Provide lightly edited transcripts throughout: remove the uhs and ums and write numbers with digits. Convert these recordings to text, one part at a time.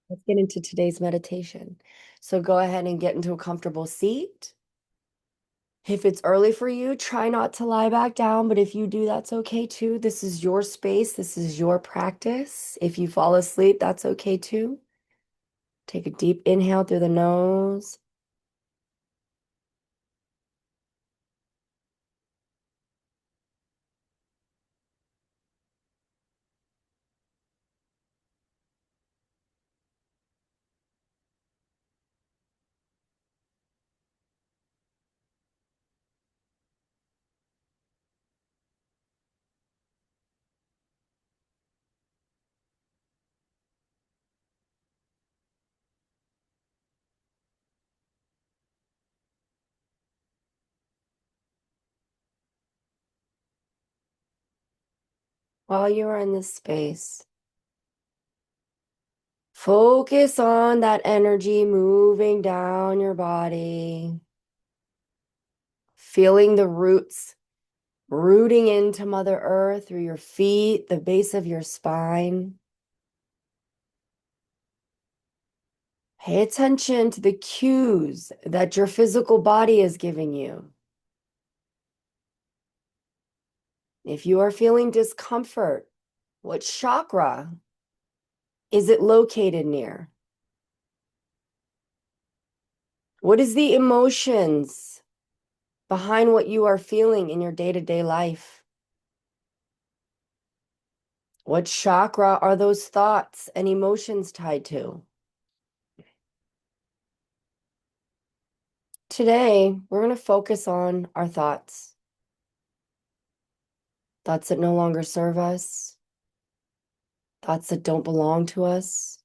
Let's get into today's meditation. So go ahead and get into a comfortable seat. If it's early for you, try not to lie back down, but if you do, that's okay too. This is your space. This is your practice. If you fall asleep, that's okay too. Take a deep inhale through the nose. While you are in this space, focus on that energy moving down your body, feeling the roots rooting into Mother Earth through your feet, the base of your spine. Pay attention to the cues that your physical body is giving you. If you are feeling discomfort, what chakra is it located near? What is the emotions behind what you are feeling in your day-to-day life? What chakra are those thoughts and emotions tied to? Today, we're going to focus on our thoughts. Thoughts that no longer serve us, thoughts that don't belong to us.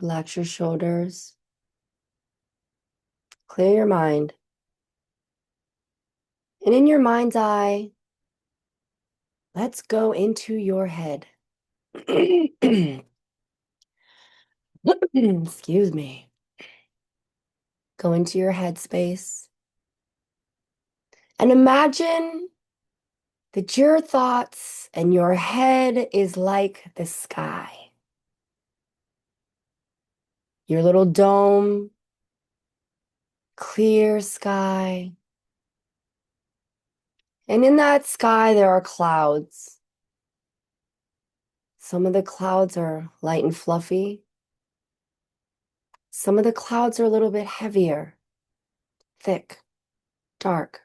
Relax your shoulders, clear your mind. And in your mind's eye, let's go into your head. Excuse me. Go into your head space and imagine that your thoughts and your head is like the sky. Your little dome, clear sky. And in that sky, there are clouds. Some of the clouds are light and fluffy. Some of the clouds are a little bit heavier, thick, dark.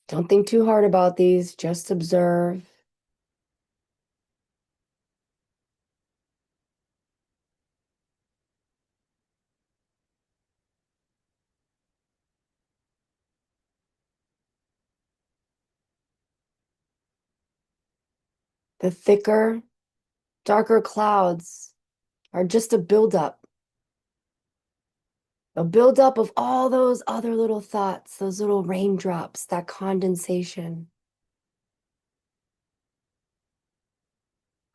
Don't think too hard about these, just observe. The thicker, darker clouds are just a buildup of all those other little thoughts, those little raindrops, that condensation.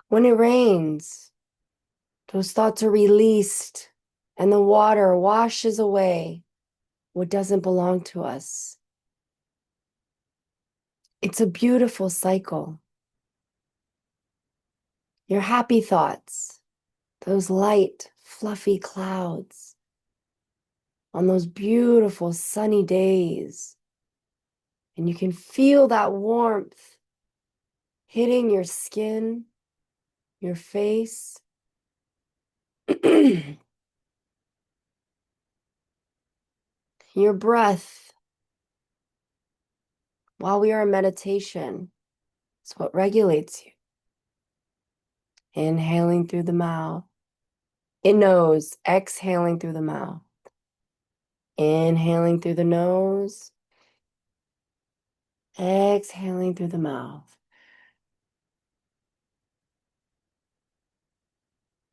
When it rains, those thoughts are released and the water washes away what doesn't belong to us. It's a beautiful cycle. Your happy thoughts, those light, fluffy clouds on those beautiful sunny days. And you can feel that warmth hitting your skin, your face. Your breath while we are in meditation is what regulates you. Inhaling through the mouth, in nose, exhaling through the mouth. Inhaling through the nose, exhaling through the mouth.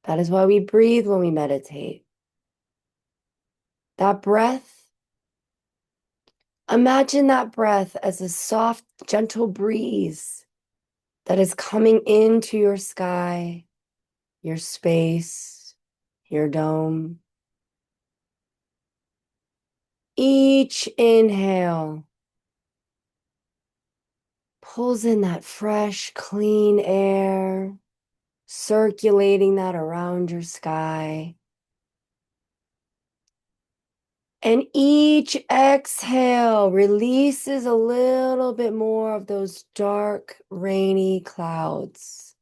That is why we breathe when we meditate. That breath, imagine that breath as a soft, gentle breeze that is coming into your sky, your space, your dome. Each inhale pulls in that fresh, clean air, circulating that around your sky. And each exhale releases a little bit more of those dark, rainy clouds.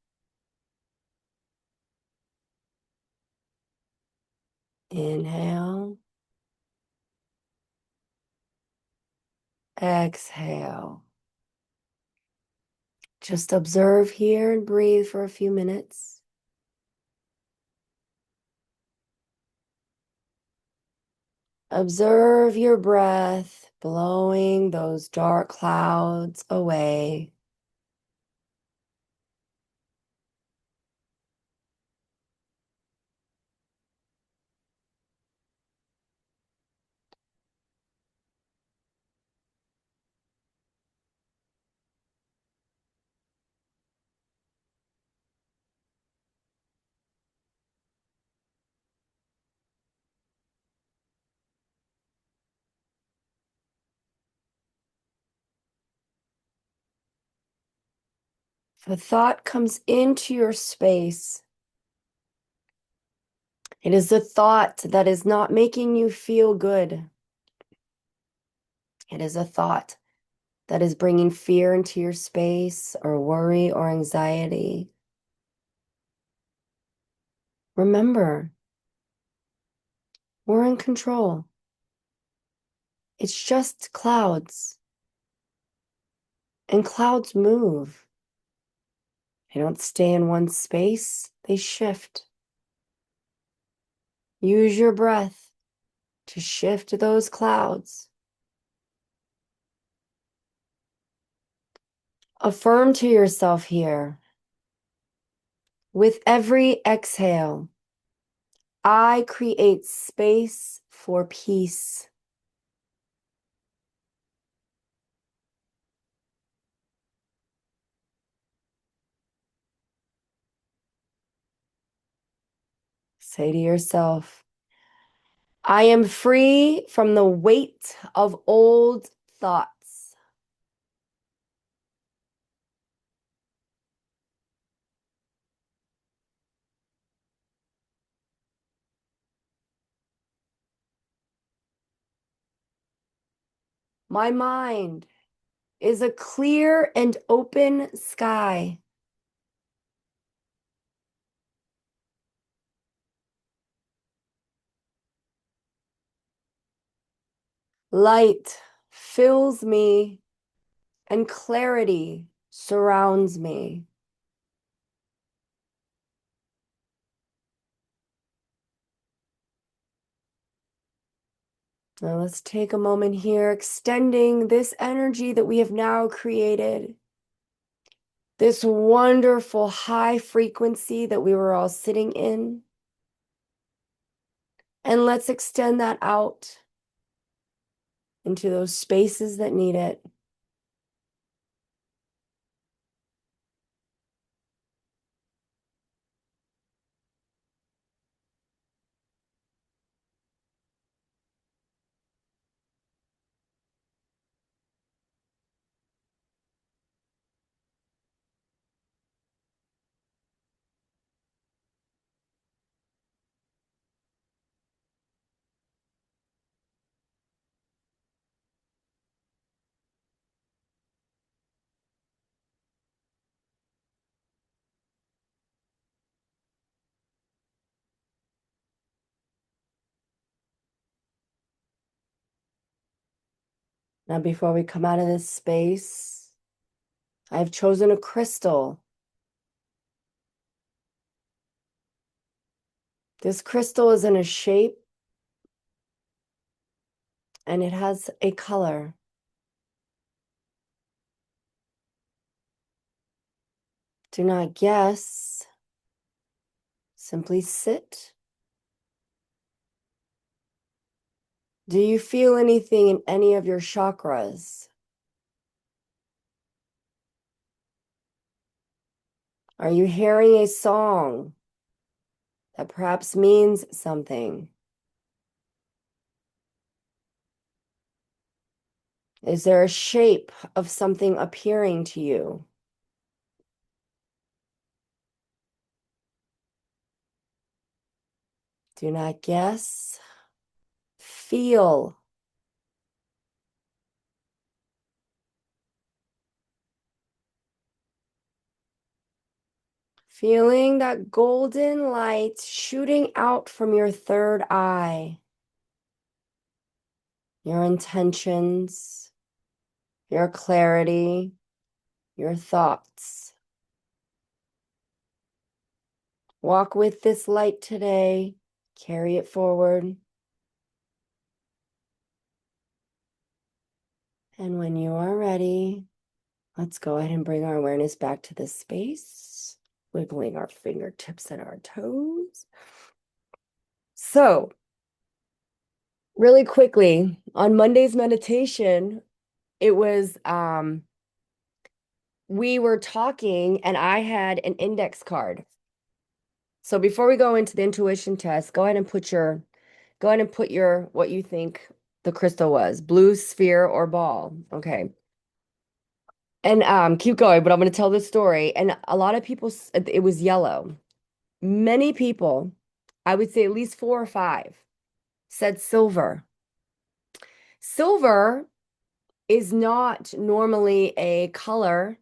Inhale. Exhale. Just observe here and breathe for a few minutes. Observe your breath blowing those dark clouds away. If a thought comes into your space, it is a thought that is not making you feel good. It is a thought that is bringing fear into your space or worry or anxiety. Remember, we're in control. It's just clouds, and clouds move. They don't stay in one space, they shift. Use your breath to shift those clouds. Affirm to yourself here, with every exhale, I create space for peace. Say to yourself, I am free from the weight of old thoughts. My mind is a clear and open sky. Light fills me and clarity surrounds me. Now let's take a moment here, extending this energy that we have now created, this wonderful high frequency that we were all sitting in. And let's extend that out into those spaces that need it. Now, before we come out of this space, I've chosen a crystal. This crystal is in a shape and it has a color. Do not guess. Simply sit. Do you feel anything in any of your chakras? Are you hearing a song that perhaps means something? Is there a shape of something appearing to you? Do not guess. Feel. Feeling that golden light shooting out from your third eye. Your intentions, your clarity, your thoughts. Walk with this light today. Carry it forward. And when you are ready, let's go ahead and bring our awareness back to this space, wiggling our fingertips and our toes. So, really quickly, on Monday's meditation, it was we were talking and I had an index card. So before we go into the intuition test, go ahead and put your what you think the crystal was, blue sphere or ball. Okay. And keep going, but I'm going to tell this story. And a lot of people it was yellow. Many people, I would say at least four or five, said silver. Silver is not normally a color.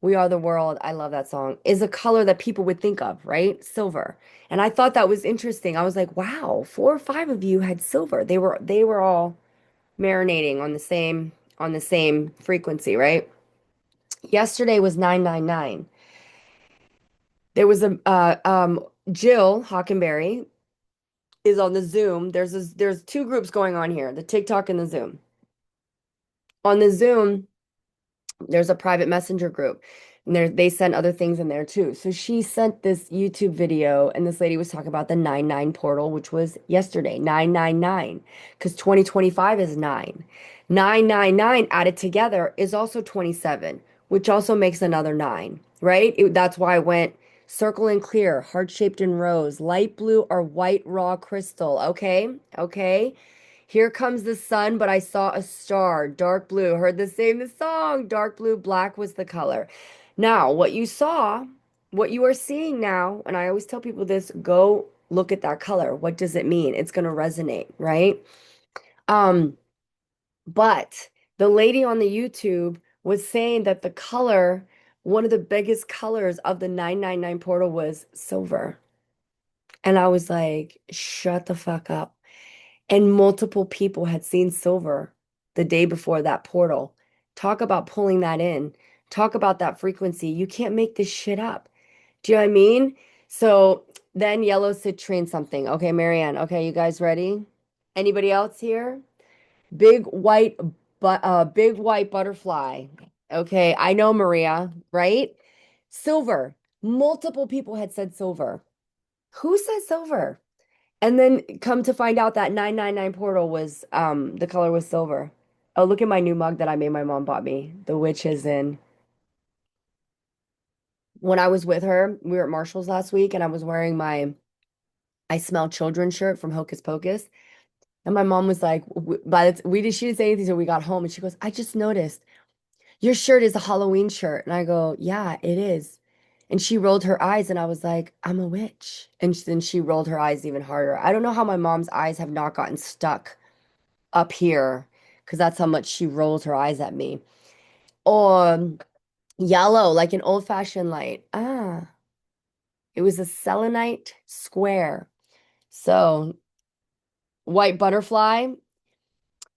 We Are the World, I love that song, is a color that people would think of, right? Silver. And I thought that was interesting. I was like, wow, four or five of you had silver. They were all marinating on the same frequency, right? Yesterday was 999. There was a Jill Hockenberry is on the Zoom. There's two groups going on here, the TikTok and the Zoom. On the Zoom, there's a private messenger group and they send other things in there too. So she sent this YouTube video and this lady was talking about the 99 portal, which was yesterday, 999, because 2025 is 9. 999 added together is also 27, which also makes another 9, right? That's why I went circle and clear, heart-shaped and rose, light blue or white raw crystal. Okay. Okay. Here comes the sun, but I saw a star, dark blue. Heard the song, dark blue, black was the color. Now, what you are seeing now, and I always tell people this, go look at that color. What does it mean? It's going to resonate, right? Um, but the lady on the YouTube was saying that the color, one of the biggest colors of the 999 portal was silver. And I was like, shut the fuck up. And multiple people had seen silver the day before that portal. Talk about pulling that in. Talk about that frequency. You can't make this shit up. Do you know what I mean? So then yellow citrine something. Okay, Marianne. Okay, you guys ready? Anybody else here? Big white, big white butterfly. Okay, I know Maria, right? Silver. Multiple people had said silver. Who said silver? And then come to find out that 999 portal was the color was silver. Oh, look at my new mug that I made my mom bought me. The witch is in. When I was with her, we were at Marshall's last week and I was wearing my I Smell Children shirt from Hocus Pocus. And my mom was like, she didn't say anything until we got home. And she goes, I just noticed your shirt is a Halloween shirt. And I go, yeah, it is. And she rolled her eyes and I was like, I'm a witch. And then she rolled her eyes even harder. I don't know how my mom's eyes have not gotten stuck up here because that's how much she rolls her eyes at me. Or yellow, like an old-fashioned light. Ah, it was a selenite square. So white butterfly.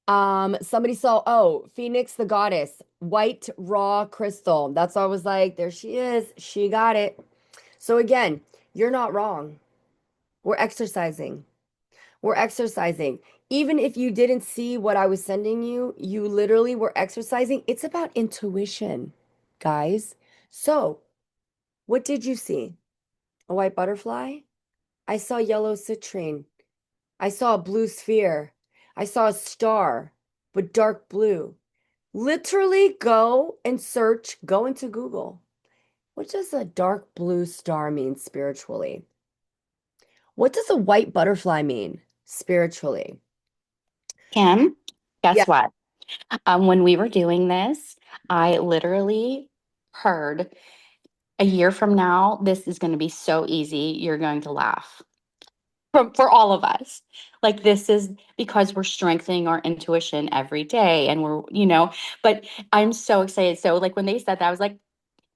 Somebody saw, oh, Phoenix the goddess, white raw crystal. That's why I was like, there she is. She got it. So again, you're not wrong. We're exercising. We're exercising. Even if you didn't see what I was sending you, you literally were exercising. It's about intuition, guys. So, what did you see? A white butterfly? I saw yellow citrine. I saw a blue sphere. I saw a star, but dark blue. Literally go and search, go into Google. What does a dark blue star mean spiritually? What does a white butterfly mean spiritually? Kim, Yeah. guess what? When we were doing this, I literally heard a year from now, this is going to be so easy. You're going to laugh for all of us. Like, this is because we're strengthening our intuition every day and but I'm so excited. So, like, when they said that, I was like,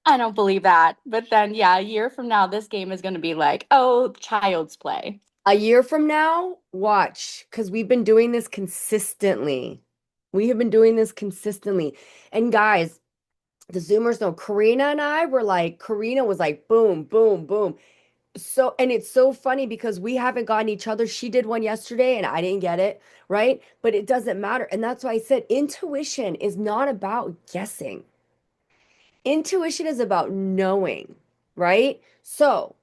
I don't believe that. But then, yeah, a year from now, this game is going to be like, oh, child's play. A year from now, watch, because we've been doing this consistently. We have been doing this consistently. And guys, the Zoomers know Karina and I were like, Karina was like, boom, boom, boom. So, and it's so funny because we haven't gotten each other. She did one yesterday and I didn't get it, right? But it doesn't matter. And that's why I said intuition is not about guessing. Intuition is about knowing, right? So,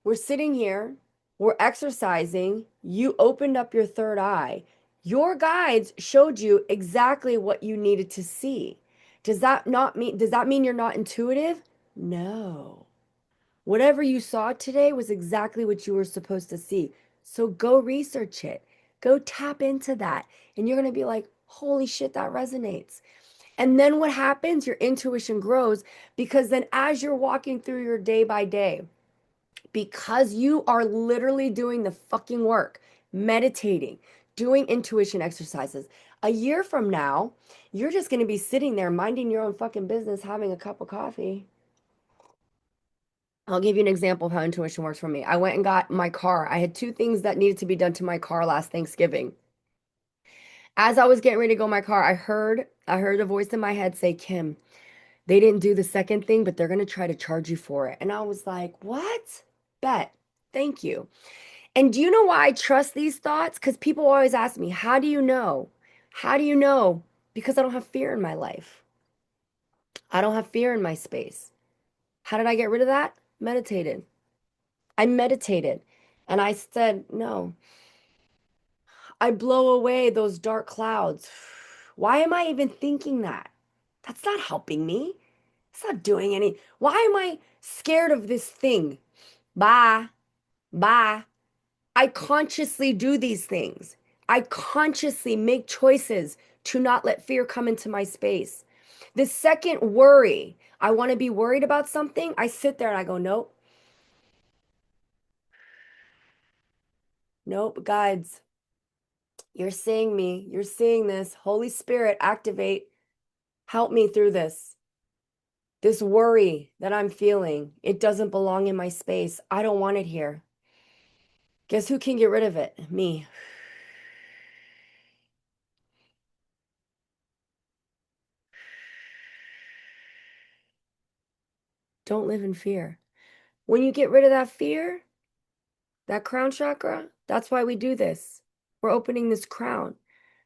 we're sitting here, we're exercising. You opened up your third eye. Your guides showed you exactly what you needed to see. Does that mean you're not intuitive? No. Whatever you saw today was exactly what you were supposed to see. So go research it. Go tap into that. And you're going to be like, holy shit, that resonates. And then what happens? Your intuition grows because then as you're walking through your day by day, because you are literally doing the fucking work, meditating, doing intuition exercises. A year from now, you're just going to be sitting there minding your own fucking business, having a cup of coffee. I'll give you an example of how intuition works for me. I went and got my car. I had two things that needed to be done to my car last Thanksgiving. As I was getting ready to go in my car, I heard a voice in my head say, Kim, they didn't do the second thing, but they're going to try to charge you for it. And I was like, what? Bet. Thank you. And do you know why I trust these thoughts? Because people always ask me, how do you know? How do you know? Because I don't have fear in my life. I don't have fear in my space. How did I get rid of that? Meditated. I meditated and I said, no, I blow away those dark clouds. Why am I even thinking that? That's not helping me. It's not doing any. Why am I scared of this thing? Bye. Bye. I consciously do these things. I consciously make choices to not let fear come into my space. The second worry, I want to be worried about something, I sit there and I go, nope, nope, guides, you're seeing me. You're seeing this. Holy Spirit, activate. Help me through this. This worry that I'm feeling, it doesn't belong in my space. I don't want it here. Guess who can get rid of it? Me. Don't live in fear. When you get rid of that fear, that crown chakra, that's why we do this. We're opening this crown.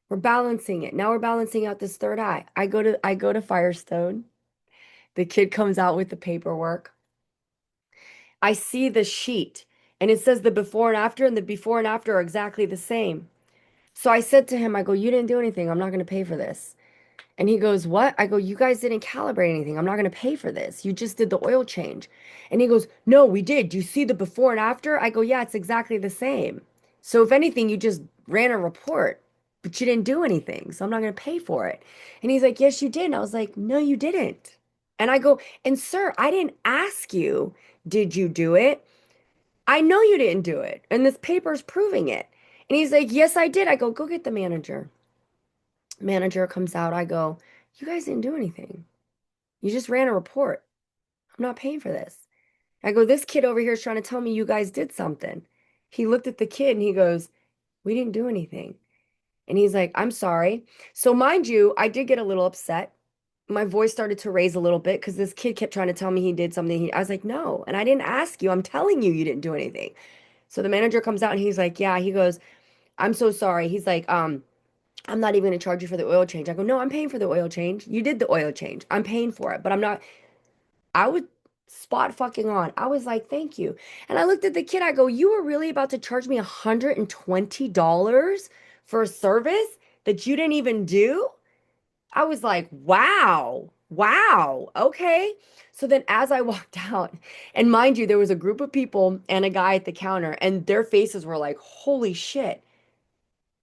We're balancing it. Now we're balancing out this third eye. I go to Firestone. The kid comes out with the paperwork. I see the sheet and it says the before and after, and the before and after are exactly the same. So I said to him, I go, you didn't do anything. I'm not going to pay for this. And he goes, what? I go, you guys didn't calibrate anything. I'm not going to pay for this. You just did the oil change. And he goes, no, we did. Do you see the before and after? I go, yeah, it's exactly the same. So if anything, you just ran a report, but you didn't do anything. So I'm not going to pay for it. And he's like, yes, you did. And I was like, no, you didn't. And I go, and sir, I didn't ask you, did you do it? I know you didn't do it. And this paper's proving it. And he's like, yes, I did. I go get the manager. Manager comes out. I go, you guys didn't do anything. You just ran a report. I'm not paying for this. I go, this kid over here is trying to tell me you guys did something. He looked at the kid and he goes, we didn't do anything. And he's like, I'm sorry. So, mind you, I did get a little upset. My voice started to raise a little bit because this kid kept trying to tell me he did something. I was like, no. And I didn't ask you. I'm telling you, you didn't do anything. So the manager comes out and he's like, yeah, he goes, I'm so sorry. He's like, I'm not even gonna charge you for the oil change. I go, no, I'm paying for the oil change. You did the oil change. I'm paying for it, but I'm not. I would spot fucking on. I was like, thank you. And I looked at the kid. I go, you were really about to charge me $120 for a service that you didn't even do? I was like, wow, wow, okay. So then as I walked out, and mind you, there was a group of people and a guy at the counter, and their faces were like, holy shit.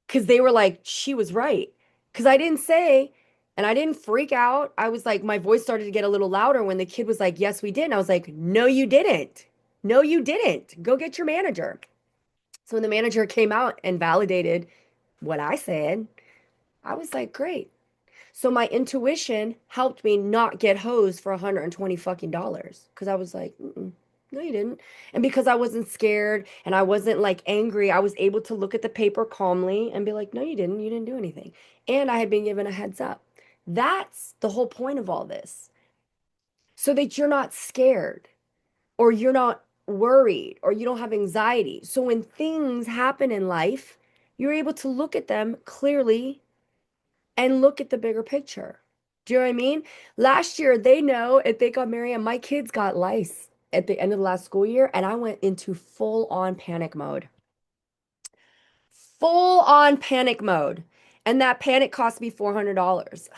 Because they were like, she was right. Because I didn't say, and I didn't freak out. I was like, my voice started to get a little louder when the kid was like, yes, we did. And I was like, no, you didn't. No, you didn't. Go get your manager. So when the manager came out and validated what I said, I was like, great. So my intuition helped me not get hosed for 120 fucking dollars because I was like, mm-mm, no, you didn't. And because I wasn't scared and I wasn't like angry, I was able to look at the paper calmly and be like, no, you didn't. You didn't do anything. And I had been given a heads up. That's the whole point of all this. So that you're not scared or you're not worried or you don't have anxiety. So when things happen in life, you're able to look at them clearly and look at the bigger picture. Do you know what I mean? Last year, they know if they got married, and my kids got lice at the end of the last school year, and I went into full on panic mode. Full on panic mode. And that panic cost me $400.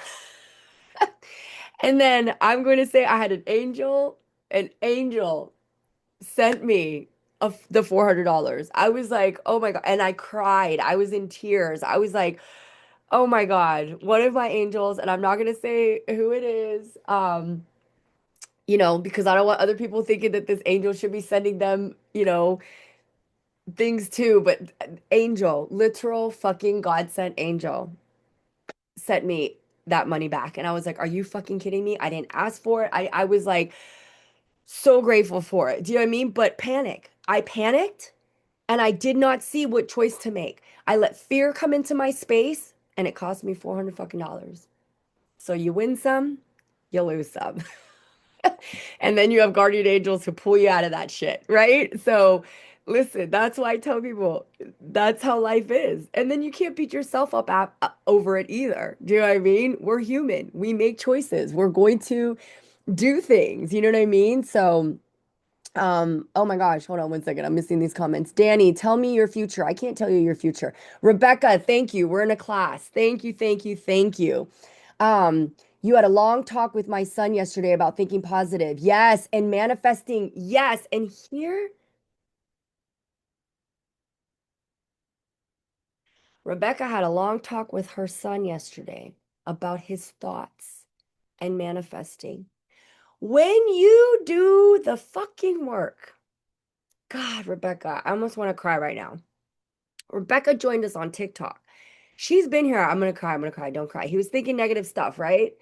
And then I'm going to say I had an angel sent me the $400. I was like, oh my God. And I cried. I was in tears. I was like, oh my God, one of my angels, and I'm not gonna say who it is, because I don't want other people thinking that this angel should be sending them, things too, but angel, literal fucking God sent angel sent me that money back. And I was like, are you fucking kidding me? I didn't ask for it. I was like so grateful for it. Do you know what I mean? But panic. I panicked and I did not see what choice to make. I let fear come into my space and it cost me 400 fucking dollars. So you win some, you lose some. And then you have guardian angels who pull you out of that shit, right? So listen, that's why I tell people that's how life is. And then you can't beat yourself up over it either. Do you know what I mean? We're human. We make choices. We're going to do things. You know what I mean? So oh my gosh, hold on one second. I'm missing these comments. Danny, tell me your future. I can't tell you your future. Rebecca, thank you. We're in a class. Thank you, thank you, thank you. You had a long talk with my son yesterday about thinking positive. Yes, and manifesting. Yes, and here, Rebecca had a long talk with her son yesterday about his thoughts and manifesting. When you do the fucking work, God, Rebecca, I almost want to cry right now. Rebecca joined us on TikTok. She's been here. I'm gonna cry. I'm gonna cry. Don't cry. He was thinking negative stuff, right?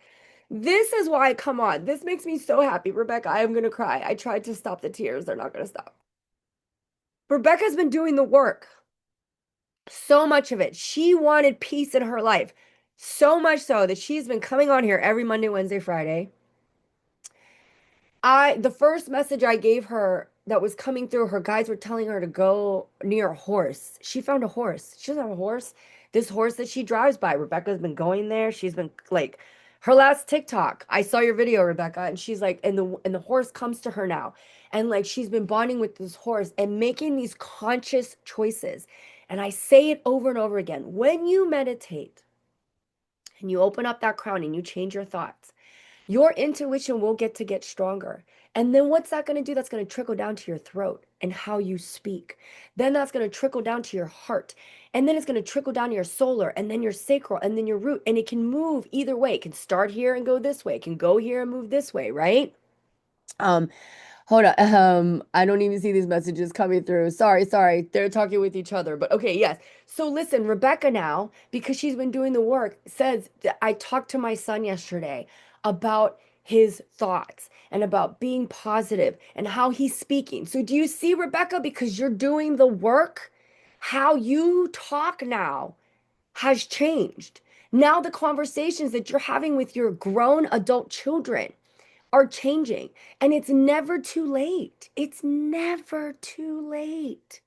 This is why, come on. This makes me so happy, Rebecca. I am gonna cry. I tried to stop the tears. They're not gonna stop. Rebecca's been doing the work. So much of it. She wanted peace in her life. So much so that she's been coming on here every Monday, Wednesday, Friday. The first message I gave her that was coming through, her guides were telling her to go near a horse. She found a horse. She doesn't have a horse. This horse that she drives by, Rebecca's been going there. She's been like, her last TikTok. I saw your video, Rebecca, and she's like, and the horse comes to her now, and like she's been bonding with this horse and making these conscious choices. And I say it over and over again. When you meditate and you open up that crown and you change your thoughts, your intuition will get stronger. And then what's that going to do? That's going to trickle down to your throat and how you speak. Then that's going to trickle down to your heart. And then it's going to trickle down to your solar and then your sacral and then your root. And it can move either way. It can start here and go this way. It can go here and move this way, right? Um, Hold on. I don't even see these messages coming through. Sorry. They're talking with each other. But okay, yes. So listen, Rebecca now, because she's been doing the work, says that I talked to my son yesterday about his thoughts and about being positive and how he's speaking. So do you see, Rebecca, because you're doing the work, how you talk now has changed. Now the conversations that you're having with your grown adult children are changing. And it's never too late. It's never too late.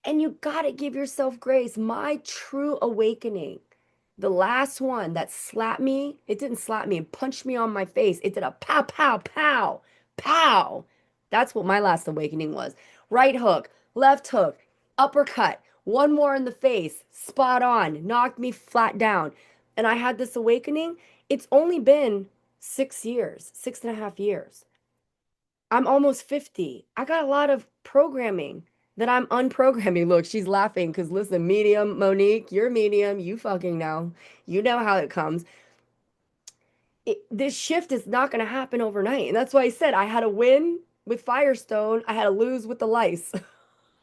And you got to give yourself grace. My true awakening, the last one that slapped me, it didn't slap me, it punched me on my face. It did a pow, pow, pow, pow. That's what my last awakening was. Right hook, left hook, uppercut, one more in the face, spot on, knocked me flat down. And I had this awakening. It's only been 6 years, 6.5 years. I'm almost 50. I got a lot of programming that I'm unprogramming. Look, she's laughing because listen, medium, Monique, you're medium. You fucking know. You know how it comes. This shift is not going to happen overnight. And that's why I said I had a win with Firestone. I had to lose with the lice,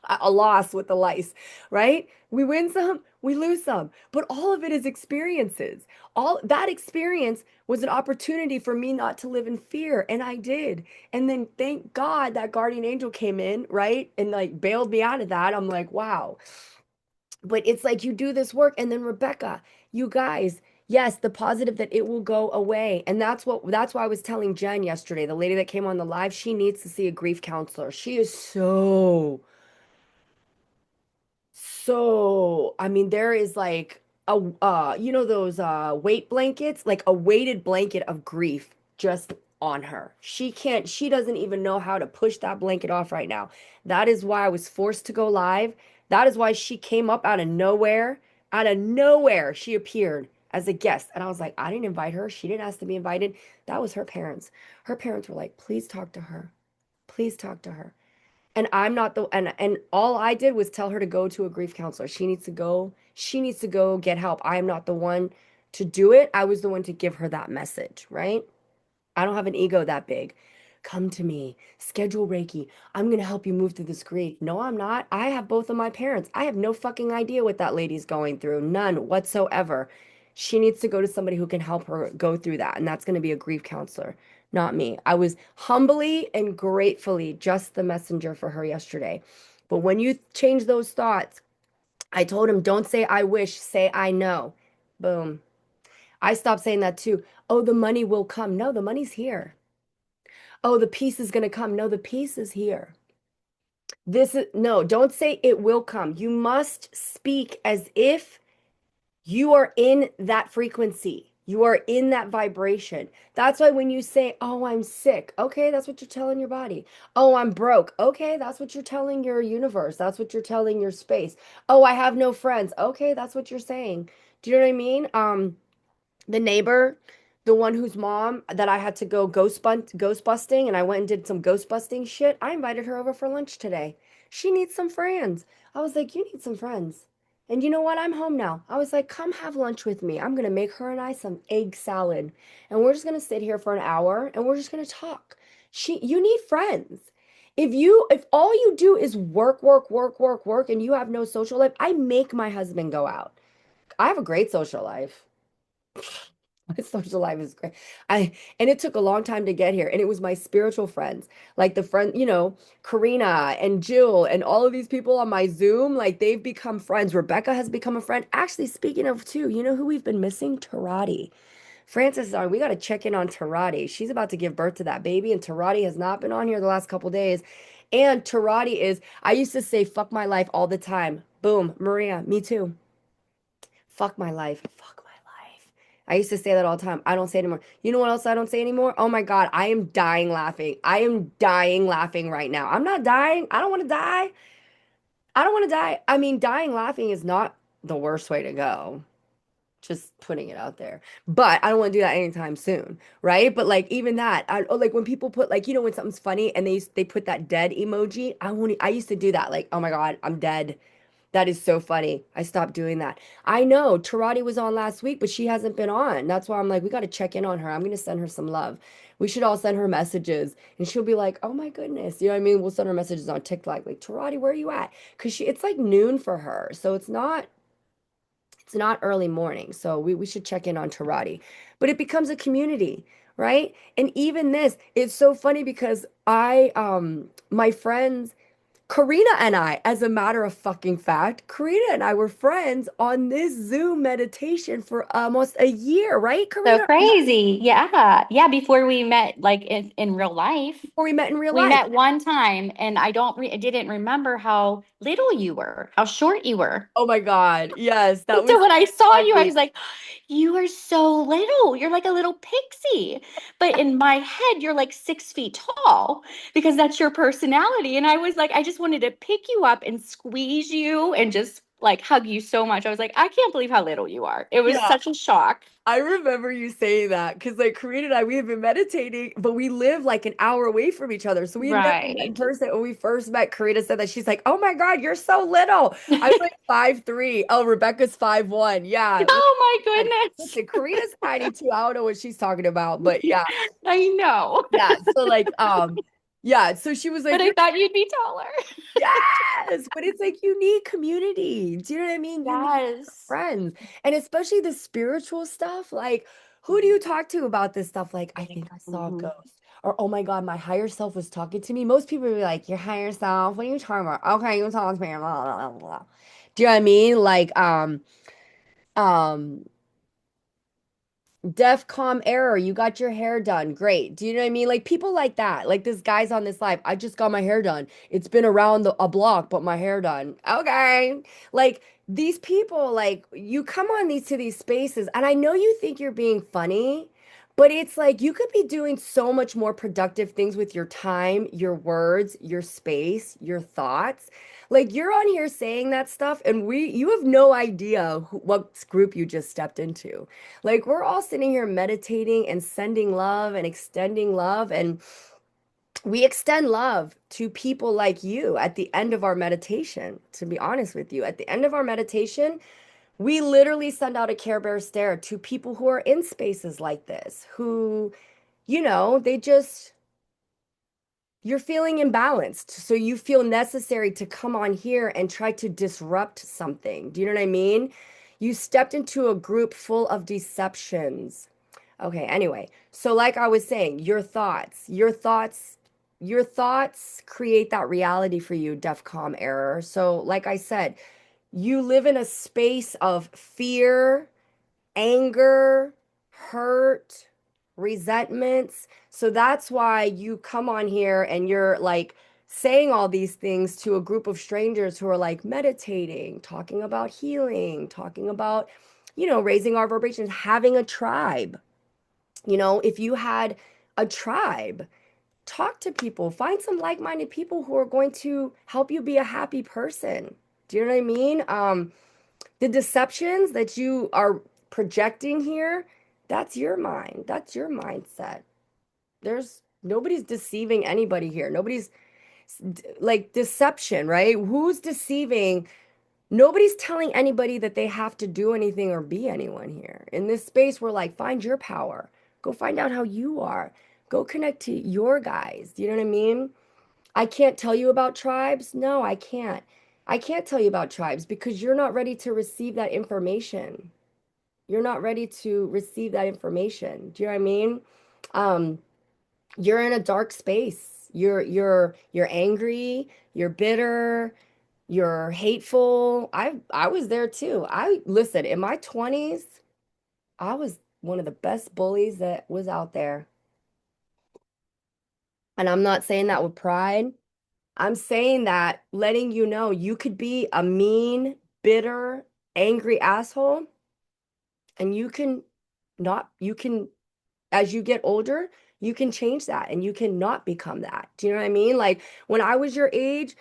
a loss with the lice, right? We win some, we lose some, but all of it is experiences. All that experience was an opportunity for me not to live in fear, and I did. And then thank God that guardian angel came in, right? And like bailed me out of that. I'm like, wow. But it's like you do this work, and then Rebecca, you guys, yes, the positive that it will go away. And that's why I was telling Jen yesterday, the lady that came on the live, she needs to see a grief counselor. She is so, I mean, there is like you know those weight blankets, like a weighted blanket of grief just on her. She doesn't even know how to push that blanket off right now. That is why I was forced to go live. That is why she came up out of nowhere. Out of nowhere, she appeared as a guest. And I was like, I didn't invite her. She didn't ask to be invited. That was her parents. Her parents were like, please talk to her. Please talk to her. And I'm not the and all I did was tell her to go to a grief counselor. She needs to go get help. I am not the one to do it. I was the one to give her that message, right? I don't have an ego that big. Come to me, schedule Reiki. I'm going to help you move through this grief. No, I'm not. I have both of my parents. I have no fucking idea what that lady's going through. None whatsoever. She needs to go to somebody who can help her go through that. And that's going to be a grief counselor, not me. I was humbly and gratefully just the messenger for her yesterday. But when you change those thoughts, I told him, don't say I wish, say I know. Boom. I stopped saying that too. Oh, the money will come. No, the money's here. Oh, the peace is going to come. No, the peace is here. This is no, don't say it will come. You must speak as if you are in that frequency. You are in that vibration. That's why when you say, "Oh, I'm sick," okay, that's what you're telling your body. "Oh, I'm broke." Okay, that's what you're telling your universe. That's what you're telling your space. "Oh, I have no friends." Okay, that's what you're saying. Do you know what I mean? The neighbor, the one whose mom that I had to go ghost busting, and I went and did some ghost busting shit. I invited her over for lunch today. She needs some friends. I was like, you need some friends. And you know what? I'm home now. I was like, come have lunch with me. I'm gonna make her and I some egg salad. And we're just gonna sit here for an hour and we're just gonna talk. You need friends. If all you do is work, work, work, work, work, and you have no social life, I make my husband go out. I have a great social life. My social life is great. And it took a long time to get here. And it was my spiritual friends, like the friend, Karina and Jill and all of these people on my Zoom, like they've become friends. Rebecca has become a friend. Actually, speaking of too, you know who we've been missing? Tarati. Francis is on. We got to check in on Tarati. She's about to give birth to that baby, and Tarati has not been on here the last couple days. And Tarati is, I used to say, fuck my life all the time. Boom, Maria, me too. Fuck my life. Fuck my life. I used to say that all the time. I don't say it anymore. You know what else I don't say anymore? Oh my God, I am dying laughing. I am dying laughing right now. I'm not dying. I don't want to die. I don't want to die. I mean, dying laughing is not the worst way to go. Just putting it out there. But I don't want to do that anytime soon, right? But like even that, like when people put like when something's funny and they put that dead emoji, I used to do that. Like, oh my God, I'm dead. That is so funny. I stopped doing that. I know Tarati was on last week, but she hasn't been on. That's why I'm like, we got to check in on her. I'm going to send her some love. We should all send her messages and she'll be like, oh my goodness. You know what I mean? We'll send her messages on TikTok like, Tarati, where are you at? Because it's like noon for her. So it's not early morning. So we should check in on Tarati. But it becomes a community, right? And even this, it's so funny because my friends Karina and I, as a matter of fucking fact, Karina and I were friends on this Zoom meditation for almost a year, right, So Karina? crazy. Yeah. Yeah. Before we met, like in real life, Before we met in real we life. met one time and I didn't remember how little you were, how short you were. Oh my God. Yes, that So was when I saw you, I funny. was like, you are so little. You're like a little pixie. But in my head, you're like 6 feet tall because that's your personality. And I was like, I just wanted to pick you up and squeeze you and just like hug you so much. I was like, I can't believe how little you are. It was Yeah. such a shock. I remember you saying that because like Karina and I, we have been meditating, but we live like an hour away from each other. So we had never met in Right. person. When we first met, Karina said that she's like, "Oh my God, you're so little." I'm like 5'3". Oh, Rebecca's 5'1". Yeah. Oh my And goodness. listen, Karina's tiny too. I don't know what she's talking about, but yeah. I know. Yeah. So like, yeah. So she was But like, I "You're thought you'd be taller. yes," but it's like you need community. Do you know what I mean? You need Yes. friends. And especially the spiritual stuff. Like, who do you talk to about this stuff? Like, I think I saw a Mhm. ghost. Or, oh my God, my higher self was talking to me. Most people would be like, your higher self? What are you talking about? Okay, you talk to me. Blah, blah, blah, blah. Do you know what I mean? Like, um, DEFCON error, you got your hair done. Great. Do you know what I mean? Like people like that. Like this guy's on this live. I just got my hair done. It's been around a block, but my hair done. Okay. Like these people, like you come on these spaces, and I know you think you're being funny, but it's like you could be doing so much more productive things with your time, your words, your space, your thoughts. Like you're on here saying that stuff, and you have no idea what group you just stepped into. Like we're all sitting here meditating and sending love and extending love. And we extend love to people like you at the end of our meditation, to be honest with you. At the end of our meditation, we literally send out a Care Bear stare to people who are in spaces like this, who, they just, you're feeling imbalanced. So you feel necessary to come on here and try to disrupt something. Do you know what I mean? You stepped into a group full of deceptions. Okay, anyway. So like I was saying, your thoughts create that reality for you, DEFCON error. So like I said, you live in a space of fear, anger, hurt, resentments. So that's why you come on here and you're like saying all these things to a group of strangers who are like meditating, talking about healing, talking about, raising our vibrations, having a tribe. If you had a tribe, talk to people, find some like-minded people who are going to help you be a happy person. Do you know what I mean? The deceptions that you are projecting here, that's your mind. That's your mindset. There's nobody's deceiving anybody here. Nobody's like deception, right? Who's deceiving? Nobody's telling anybody that they have to do anything or be anyone here. In this space, we're like, find your power. Go find out how you are. Go connect to your guys. Do you know what I mean? I can't tell you about tribes. No, I can't. I can't tell you about tribes because you're not ready to receive that information. You're not ready to receive that information. Do you know what I mean? Um, you're in a dark space. You're angry, you're bitter, you're hateful. I was there too. I listen, in my 20s, I was one of the best bullies that was out there. And I'm not saying that with pride. I'm saying that letting you know you could be a mean, bitter, angry asshole, and you can, as you get older, you can change that and you can not become that. Do you know what I mean? Like when I was your age,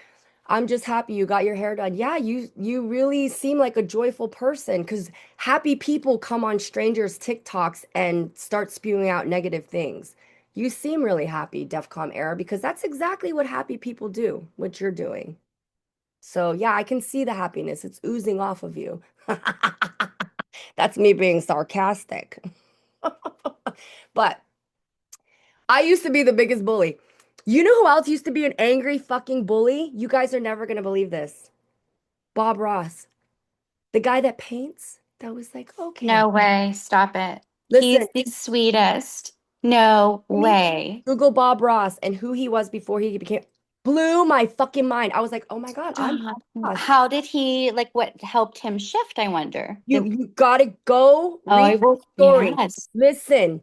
I'm just happy you got your hair done. Yeah, you really seem like a joyful person because happy people come on strangers' TikToks and start spewing out negative things. You seem really happy, DEFCON era, because that's exactly what happy people do, what you're doing. So yeah, I can see the happiness. It's oozing off of you. That's me being sarcastic. But I used to be the biggest bully. You know who else used to be an angry fucking bully? You guys are never gonna believe this. Bob Ross, the guy that paints. That was like, okay, No way. Stop it. listen, He's the sweetest. No me way. Google Bob Ross and who he was before he became blew my fucking mind. I was like, oh my God, I'm Stop. Bob Ross. How did he, like, what helped him shift, I wonder? You gotta go Oh, read I the will. story. Yes. Listen.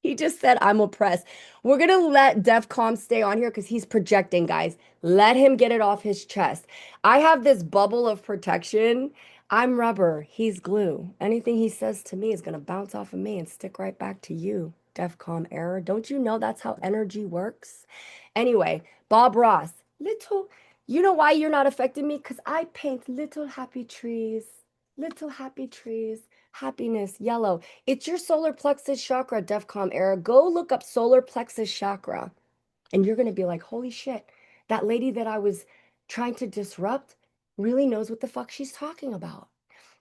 He just said, I'm oppressed. We're going to let DEFCON stay on here because he's projecting, guys. Let him get it off his chest. I have this bubble of protection. I'm rubber. He's glue. Anything he says to me is going to bounce off of me and stick right back to you. DEFCON error. Don't you know that's how energy works? Anyway, Bob Ross, little, You know why you're not affecting me? Because I paint little happy trees, happiness, yellow. It's your solar plexus chakra, DEFCON era. Go look up solar plexus chakra, and you're going to be like, holy shit, that lady that I was trying to disrupt really knows what the fuck she's talking about.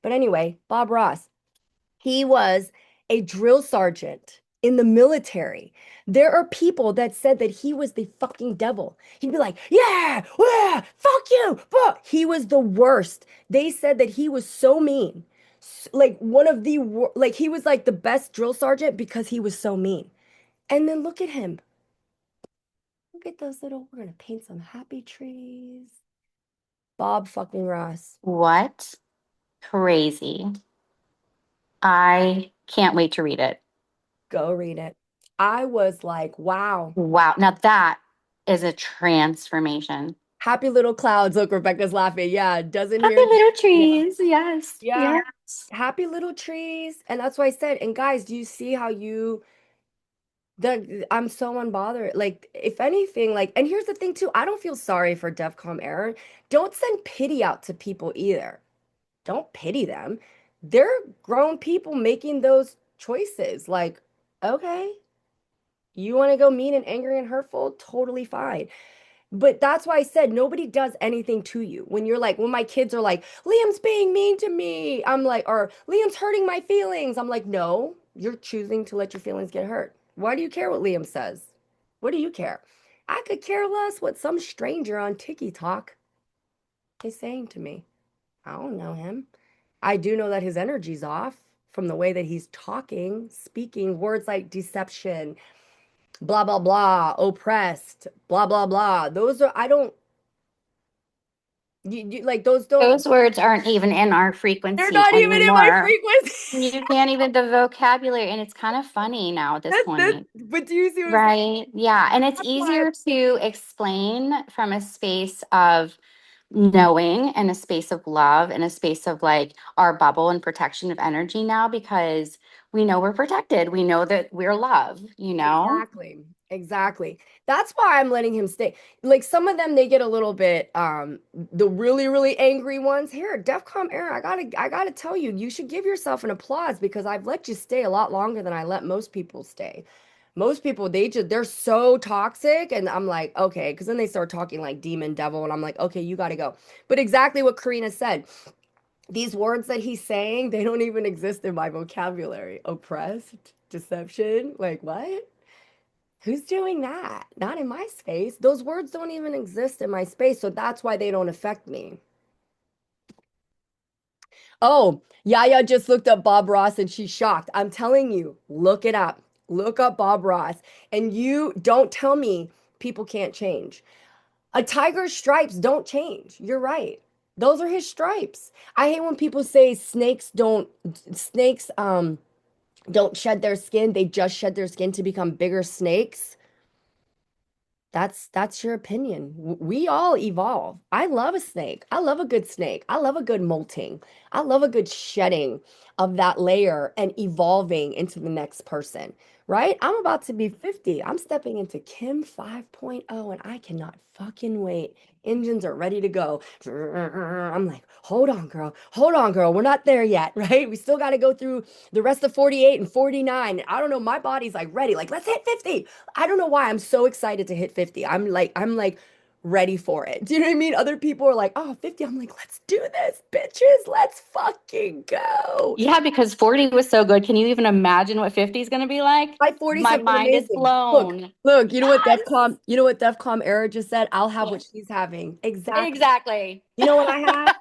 But anyway, Bob Ross. He was a drill sergeant in the military. There are people that said that he was the fucking devil. He'd be like, yeah, yeah, fuck you, fuck. He was the worst. They said that he was so mean. Like one of the, like he was like the best drill sergeant because he was so mean. And then look at him. Look at those little, we're gonna paint some happy trees. Bob fucking Ross. What? Crazy. I can't wait to read it. Go read it. I was like, wow. Wow. Now that is a transformation. Happy little clouds. Look, Rebecca's laughing. Yeah, doesn't Happy hear. little Yeah. trees. Yes. Yeah. Yes. Happy little trees. And that's why I said, and guys, do you see how you I'm so unbothered. Like, if anything, like, and here's the thing too, I don't feel sorry for DEFCON Aaron. Don't send pity out to people either. Don't pity them. They're grown people making those choices. Like, okay, you want to go mean and angry and hurtful? Totally fine. But that's why I said nobody does anything to you. When you're like, when my kids are like, Liam's being mean to me, I'm like, or Liam's hurting my feelings. I'm like, no, you're choosing to let your feelings get hurt. Why do you care what Liam says? What do you care? I could care less what some stranger on TikTok is saying to me. I don't know him. I do know that his energy's off from the way that he's talking, speaking words like deception, blah, blah, blah, oppressed, blah, blah, blah. Those are, I don't, like those don't, Those words aren't even in our they're frequency not even in my anymore. frequency. You can't even the vocabulary, and it's kind of funny now at this That's, point. but do you see what I'm saying? Right. Yeah. And it's That's why, easier to explain from a space of knowing and a space of love and a space of like our bubble and protection of energy now because we know we're protected. We know that we're love, you know? exactly, exactly. That's why I'm letting him stay. Like some of them, they get a little bit, the really, really angry ones. Here, DEFCON Aaron, I gotta tell you, you should give yourself an applause because I've let you stay a lot longer than I let most people stay. Most people, they're so toxic, and I'm like, okay, because then they start talking like demon devil, and I'm like, okay, you gotta go. But exactly what Karina said, these words that he's saying, they don't even exist in my vocabulary. Oppressed, deception, like what? Who's doing that? Not in my space. Those words don't even exist in my space, so that's why they don't affect me. Oh, Yaya just looked up Bob Ross and she's shocked. I'm telling you, look it up. Look up Bob Ross. And you don't tell me people can't change. A tiger's stripes don't change. You're right. Those are his stripes. I hate when people say snakes don't shed their skin. They just shed their skin to become bigger snakes. That's your opinion. We all evolve. I love a snake. I love a good snake. I love a good molting. I love a good shedding of that layer and evolving into the next person, right? I'm about to be 50. I'm stepping into Kim 5.0 and I cannot fucking wait. Engines are ready to go. I'm like, hold on, girl. Hold on, girl. We're not there yet, right? We still got to go through the rest of 48 and 49. I don't know. My body's like ready. Like, let's hit 50. I don't know why I'm so excited to hit 50. I'm like ready for it. Do you know what I mean? Other people are like, oh, 50. I'm like, let's do this, bitches. Let's fucking go. Yeah, because 40 was so good. Can you even imagine what 50 is going to be like? My 40s My have been mind is amazing. Look, blown. look, Yes. You know what DEFCON Era just said? I'll have what What? she's having. Exactly. Exactly. You know what I have?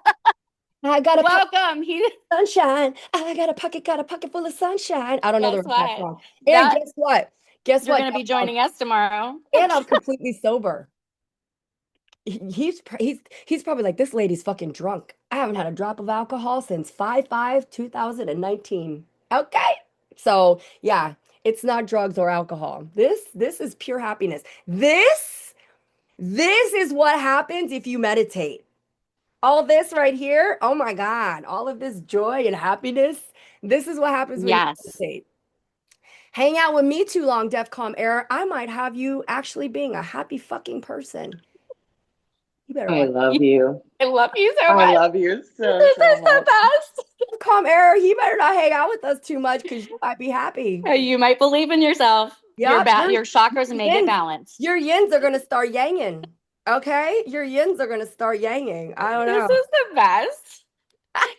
I got a pocket Welcome. of sunshine. I got a pocket full of sunshine. I don't know the Guess rest of that what? song. And That guess what? Guess you're what, going to be DEFCON? joining us tomorrow. And I'm completely sober. He's probably like, this lady's fucking drunk. I haven't had a drop of alcohol since 5/5/2019. Okay. So yeah, it's not drugs or alcohol. This is pure happiness. This is what happens if you meditate. All this right here, oh my God, all of this joy and happiness. This is what happens when you Yes. meditate. Hang out with me too long, DEFCON era. I might have you actually being a happy fucking person. You better I watch. love you. I love you so I much. love you so, This so is the much. best. Calm error. He better not hang out with us too much because you might be happy. You might believe in yourself. Yep, Your chakras may get yins, balanced. your yins are gonna start yanging. Okay, your yins are gonna start yanging. I don't This know. is the best.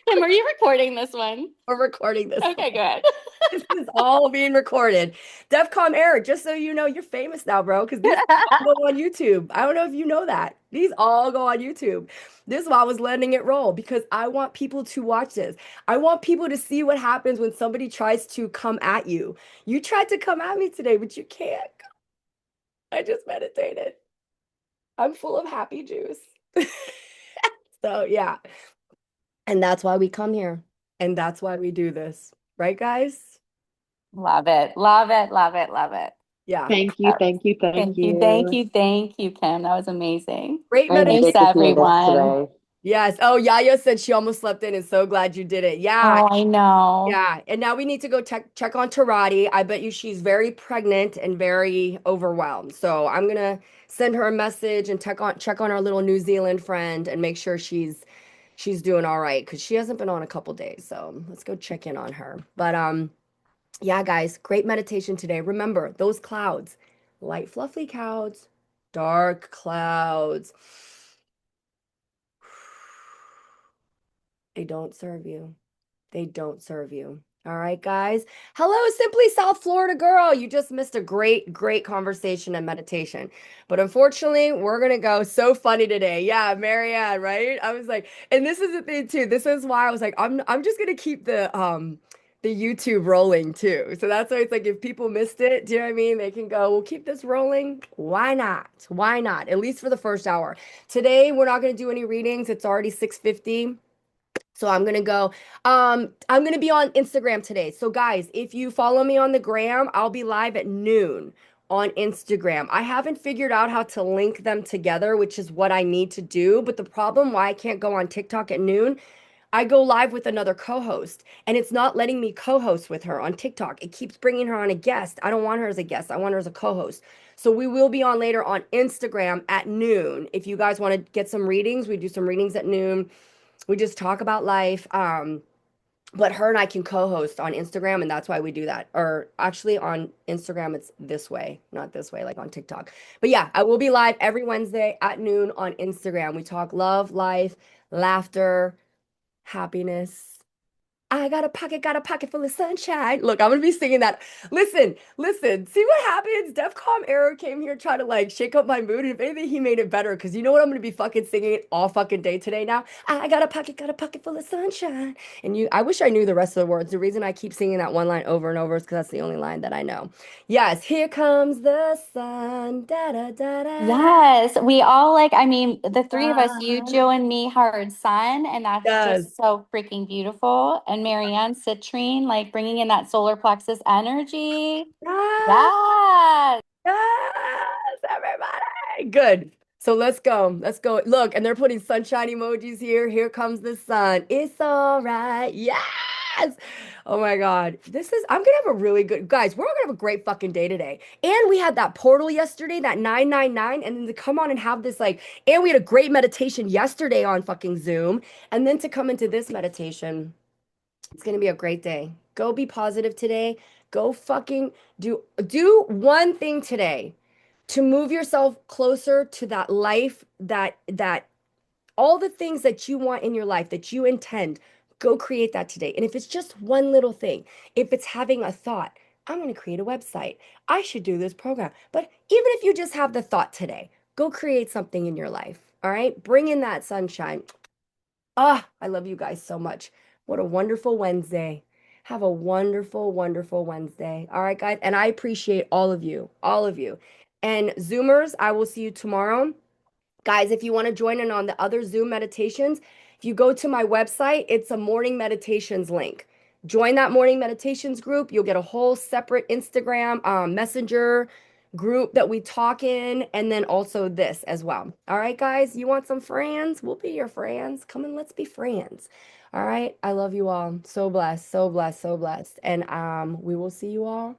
Kim, are you recording this one? We're recording this. Okay, good. This is all being recorded. DEFCON Eric, just so you know, you're famous now, bro, because these all go on YouTube. I don't know if you know that. These all go on YouTube. This is why I was letting it roll because I want people to watch this. I want people to see what happens when somebody tries to come at you. You tried to come at me today, but you can't. I just meditated. I'm full of happy juice. So, yeah. And that's why we come here. And that's why we do this. Right, guys? Love it. Love it. Love it. Love it. Yeah. Thank you, thank you, thank Thank you. Thank you. you. Thank you, Kim. That was amazing. Great I Thanks, needed to hear this everyone. today. Yes. Oh, Yaya said she almost slept in and so glad you did it. Yeah. Oh, I know. Yeah. And now we need to go check on Tarati. I bet you she's very pregnant and very overwhelmed. So I'm gonna send her a message and check on our little New Zealand friend and make sure she's doing all right because she hasn't been on a couple days. So let's go check in on her. But yeah, guys, great meditation today. Remember those clouds, light fluffy clouds, dark clouds. They don't serve you. They don't serve you. All right, guys. Hello, Simply South Florida girl. You just missed a great, great conversation and meditation. But unfortunately, we're going to go so funny today. Yeah, Marianne, right? I was like, and this is the thing too. This is why I was like, I'm just going to keep the YouTube rolling too. So that's why it's like if people missed it, do you know what I mean? They can go, we'll keep this rolling. Why not? Why not? At least for the first hour. Today, we're not going to do any readings. It's already 6:50. So I'm gonna go. I'm gonna be on Instagram today. So guys, if you follow me on the gram, I'll be live at noon on Instagram. I haven't figured out how to link them together, which is what I need to do. But the problem why I can't go on TikTok at noon, I go live with another co-host, and it's not letting me co-host with her on TikTok. It keeps bringing her on a guest. I don't want her as a guest. I want her as a co-host. So we will be on later on Instagram at noon. If you guys want to get some readings, we do some readings at noon. We just talk about life. But her and I can co-host on Instagram, and that's why we do that. Or actually on Instagram, it's this way, not this way, like on TikTok. But yeah, I will be live every Wednesday at noon on Instagram. We talk love, life, laughter, happiness. I got a pocket full of sunshine. Look, I'm gonna be singing that. Listen, listen, see what happens? DEFCON Arrow came here trying to like shake up my mood. And if anything, he made it better. Cause you know what I'm gonna be fucking singing it all fucking day today now? I got a pocket full of sunshine. And I wish I knew the rest of the words. The reason I keep singing that one line over and over is because that's the only line that I know. Yes, here comes the sun. Da da da da Yes, we all like, I mean, the three of us, you, da. Joe, and me, heard sun, and that's Yes. just so freaking beautiful. And Marianne Citrine, like bringing in that solar plexus energy. Yes. Yes. Yes, everybody. Good. So let's go. Let's go. Look, and they're putting sunshine emojis here. Here comes the sun. It's all right. Yes. Oh my God. I'm gonna have a really good, guys, we're all gonna have a great fucking day today. And we had that portal yesterday, that 999, and then to come on and have this like, and we had a great meditation yesterday on fucking Zoom. And then to come into this meditation. It's gonna be a great day. Go be positive today. Go fucking do one thing today to move yourself closer to that life that all the things that you want in your life that you intend, go create that today. And if it's just one little thing, if it's having a thought, I'm going to create a website. I should do this program. But even if you just have the thought today, go create something in your life. All right? Bring in that sunshine. Ah, I love you guys so much. What a wonderful Wednesday. Have a wonderful, wonderful Wednesday. All right, guys. And I appreciate all of you, all of you. And Zoomers, I will see you tomorrow. Guys, if you want to join in on the other Zoom meditations, if you go to my website, it's a morning meditations link. Join that morning meditations group. You'll get a whole separate Instagram messenger group that we talk in, and then also this as well. All right, guys, you want some friends? We'll be your friends. Come and let's be friends. All right, I love you all. So blessed, so blessed, so blessed. And we will see you all.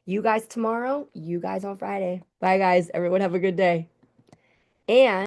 You guys tomorrow, you guys on Friday. Bye, guys. Everyone have a good day. And